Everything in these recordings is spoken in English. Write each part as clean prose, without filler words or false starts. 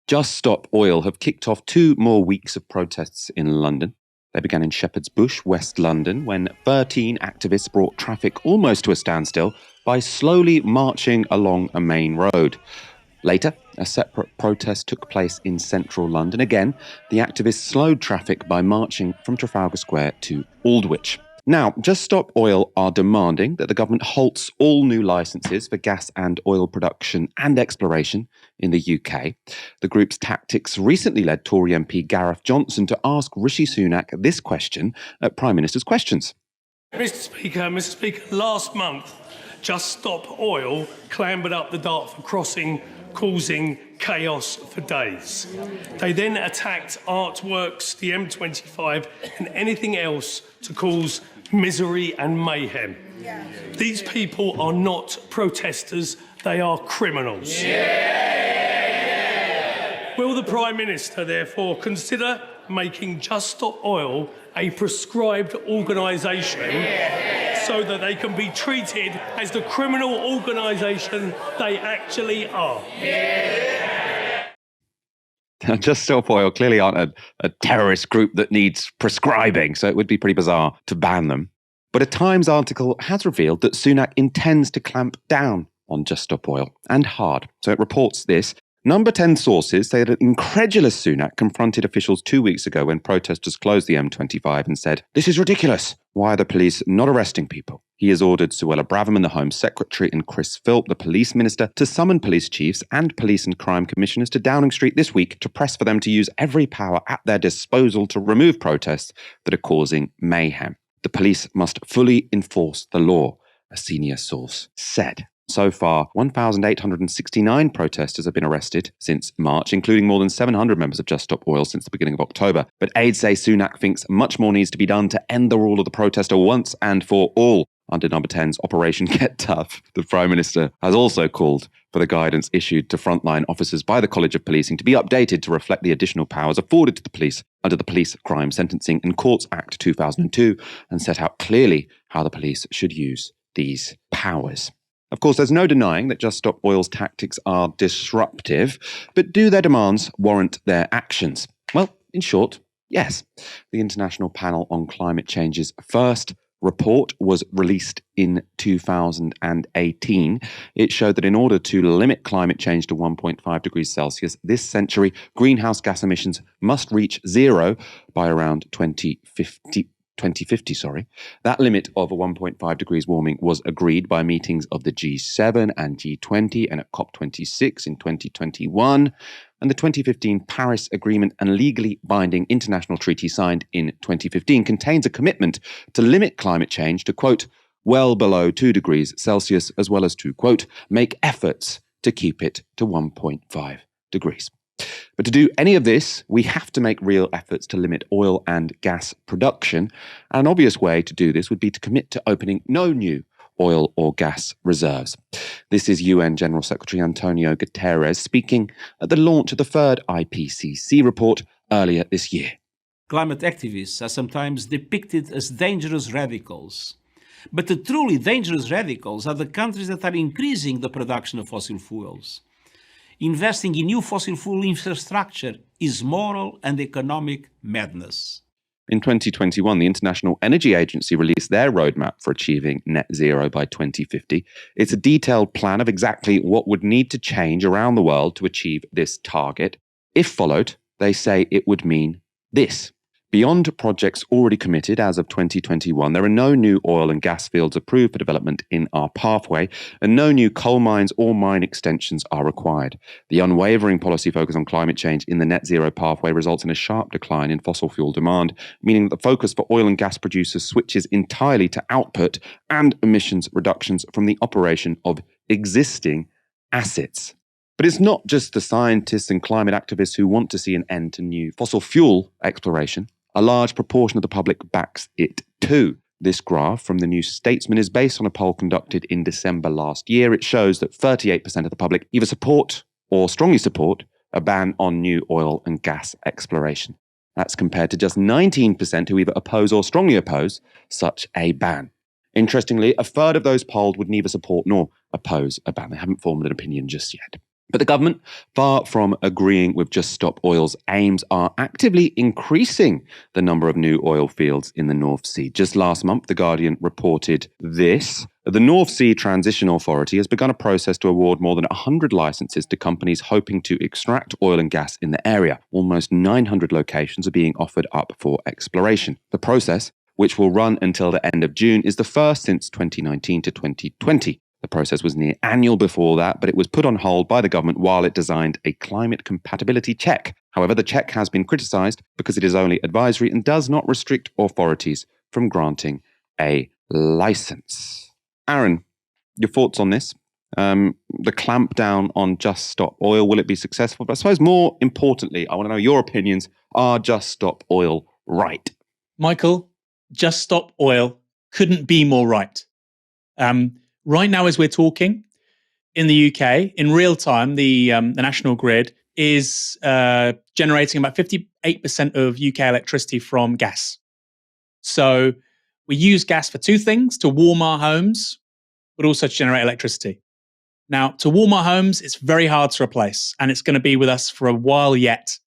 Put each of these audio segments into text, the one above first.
Just Stop Oil have kicked off 2 more weeks of protests in London. They began in Shepherd's Bush, West London, when 13 activists brought traffic almost to a standstill by slowly marching along a main road. Later, a separate protest took place in central London. Again, the activists slowed traffic by marching from Trafalgar Square to Aldwych. Now, Just Stop Oil are demanding that the government halts all new licences for gas and oil production and exploration in the UK. The group's tactics recently led Tory MP Gareth Johnson to ask Rishi Sunak this question at Prime Minister's Questions. Mr Speaker, last month, Just Stop Oil clambered up the Dartford crossing, causing chaos for days. They then attacked artworks, the M25, and anything else to cause misery and mayhem. These people are not protesters, they are criminals. Will the Prime Minister therefore consider making Just Stop Oil a prescribed organisation so that they can be treated as the criminal organisation they actually are? Just Stop Oil clearly aren't a terrorist group that needs prescribing, so it would be pretty bizarre to ban them. But a Times article has revealed that Sunak intends to clamp down on Just Stop Oil, and hard. So it reports this. Number 10 sources say that incredulous Sunak confronted officials 2 weeks ago when protesters closed the M25 and said, "This is ridiculous. Why are the police not arresting people?" He has ordered Suella Braverman, the Home Secretary, and Chris Philp, the Police Minister, to summon police chiefs and police and crime commissioners to Downing Street this week to press for them to use every power at their disposal to remove protests that are causing mayhem. The police must fully enforce the law, a senior source said. So far, 1,869 protesters have been arrested since March, including more than 700 members of Just Stop Oil since the beginning of October. But aides say Sunak thinks much more needs to be done to end the rule of the protester once and for all. Under Number 10's Operation Get Tough, the Prime Minister has also called for the guidance issued to frontline officers by the College of Policing to be updated to reflect the additional powers afforded to the police under the Police Crime Sentencing and Courts Act 2002 and set out clearly how the police should use these powers. Of course, there's no denying that Just Stop Oil's tactics are disruptive, but do their demands warrant their actions? Well, in short, yes. The International Panel on Climate Change's first report was released in 2018. It showed that in order to limit climate change to 1.5 degrees Celsius this century, greenhouse gas emissions must reach zero by around 2050. That limit of 1.5 degrees warming was agreed by meetings of the G7 and G20 and at COP26 in 2021. And the 2015 Paris Agreement and legally binding international treaty signed in 2015 contains a commitment to limit climate change to, quote, well below 2 degrees Celsius, as well as to, quote, make efforts to keep it to 1.5 degrees. But to do any of this, we have to make real efforts to limit oil and gas production. And an obvious way to do this would be to commit to opening no new oil or gas reserves. This is UN General Secretary Antonio Guterres speaking at the launch of the third IPCC report earlier this year. Climate activists are sometimes depicted as dangerous radicals. But the truly dangerous radicals are the countries that are increasing the production of fossil fuels. Investing in new fossil fuel infrastructure is moral and economic madness. In 2021, the International Energy Agency released their roadmap for achieving net zero by 2050. It's a detailed plan of exactly what would need to change around the world to achieve this target. If followed, they say it would mean this. Beyond projects already committed as of 2021, there are no new oil and gas fields approved for development in our pathway, and no new coal mines or mine extensions are required. The unwavering policy focus on climate change in the net zero pathway results in a sharp decline in fossil fuel demand, meaning that the focus for oil and gas producers switches entirely to output and emissions reductions from the operation of existing assets. But it's not just the scientists and climate activists who want to see an end to new fossil fuel exploration. A large proportion of the public backs it too. This graph from the New Statesman is based on a poll conducted in December last year. It shows that 38% of the public either support or strongly support a ban on new oil and gas exploration. That's compared to just 19% who either oppose or strongly oppose such a ban. Interestingly, a third of those polled would neither support nor oppose a ban. They haven't formed an opinion just yet. But the government, far from agreeing with Just Stop Oil's aims, are actively increasing the number of new oil fields in the North Sea. Just last month, The Guardian reported this. The North Sea Transition Authority has begun a process to award more than 100 licenses to companies hoping to extract oil and gas in the area. Almost 900 locations are being offered up for exploration. The process, which will run until the end of June, is the first since 2019 to 2020. The process was near annual before that, but it was put on hold by the government while it designed a climate compatibility check. However, the check has been criticised because it is only advisory and does not restrict authorities from granting a licence. Aaron, your thoughts on this? The clampdown on Just Stop Oil, will it be successful? But I suppose more importantly, I want to know your opinions. Are Just Stop Oil right? Michael, Just Stop Oil couldn't be more right. Right now, as we're talking, in the UK, in real time, the national grid is generating about 58% of UK electricity from gas. So we use gas for two things: to warm our homes, but also to generate electricity. Now, to warm our homes, it's very hard to replace, and it's going to be with us for a while yet.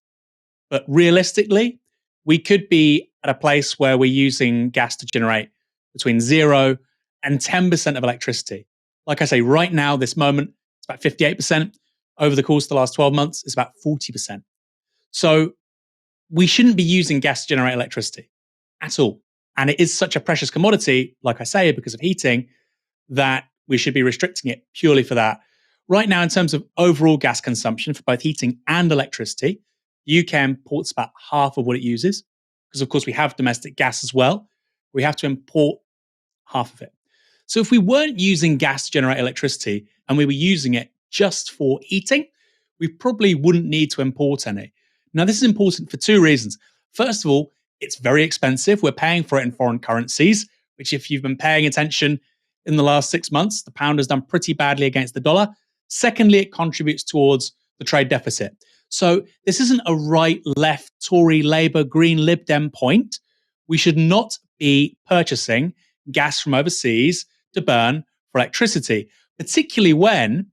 But realistically, we could be at a place where we're using gas to generate between 0 and 10% of electricity. Like I say, right now, this moment, it's about 58%. Over the course of the last 12 months, it's about 40%. So we shouldn't be using gas to generate electricity at all. And it is such a precious commodity, like I say, because of heating, that we should be restricting it purely for that. Right now, in terms of overall gas consumption for both heating and electricity, the UK imports about half of what it uses, because of course we have domestic gas as well. We have to import half of it. So if we weren't using gas to generate electricity and we were using it just for heating, we probably wouldn't need to import any. Now, this is important for two reasons. First of all, it's very expensive. We're paying for it in foreign currencies, which if you've been paying attention in the last 6 months, the pound has done pretty badly against the dollar. Secondly, it contributes towards the trade deficit. So this isn't a right, left, Tory, Labour, Green, Lib Dem point. We should not be purchasing gas from overseas to burn for electricity, particularly when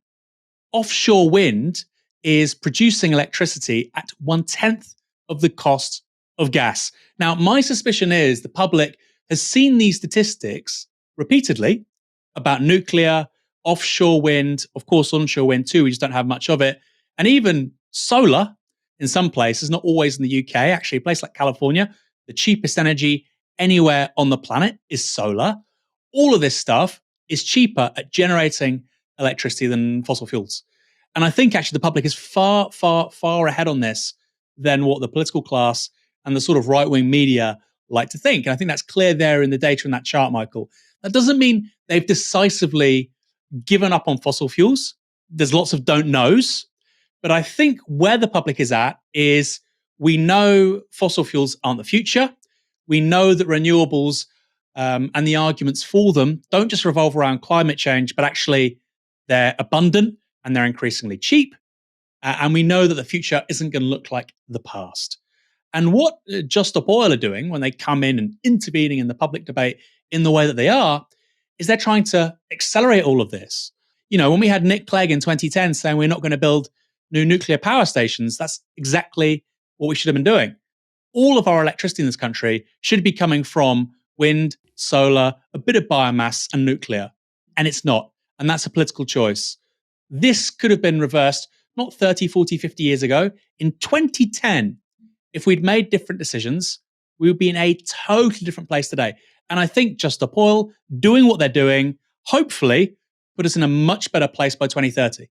offshore wind is producing electricity at 1/10 of the cost of gas. Now, my suspicion is the public has seen these statistics repeatedly about nuclear, offshore wind, of course, onshore wind too. We just don't have much of it. And even solar in some places, not always in the UK, actually, a place like California, the cheapest energy anywhere on the planet is solar. All of this stuff is cheaper at generating electricity than fossil fuels. And I think actually the public is far, far, far ahead on this than what the political class and the sort of right-wing media like to think. And I think that's clear there in the data in that chart, Michael. That doesn't mean they've decisively given up on fossil fuels. There's lots of don't knows. But I think where the public is at is we know fossil fuels aren't the future. We know that renewables and the arguments for them don't just revolve around climate change, but actually they're abundant and they're increasingly cheap. And we know that the future isn't going to look like the past. And what Just Stop Oil are doing when they come in and intervening in the public debate in the way that they are, is they're trying to accelerate all of this. You know, when we had Nick Clegg in 2010 saying we're not going to build new nuclear power stations, that's exactly what we should have been doing. All of our electricity in this country should be coming from wind, solar, a bit of biomass and nuclear. And it's not. And that's a political choice. This could have been reversed not 30, 40, 50 years ago. In 2010, if we'd made different decisions, we would be in a totally different place today. And I think Just Stop Oil doing what they're doing, hopefully, put us in a much better place by 2030.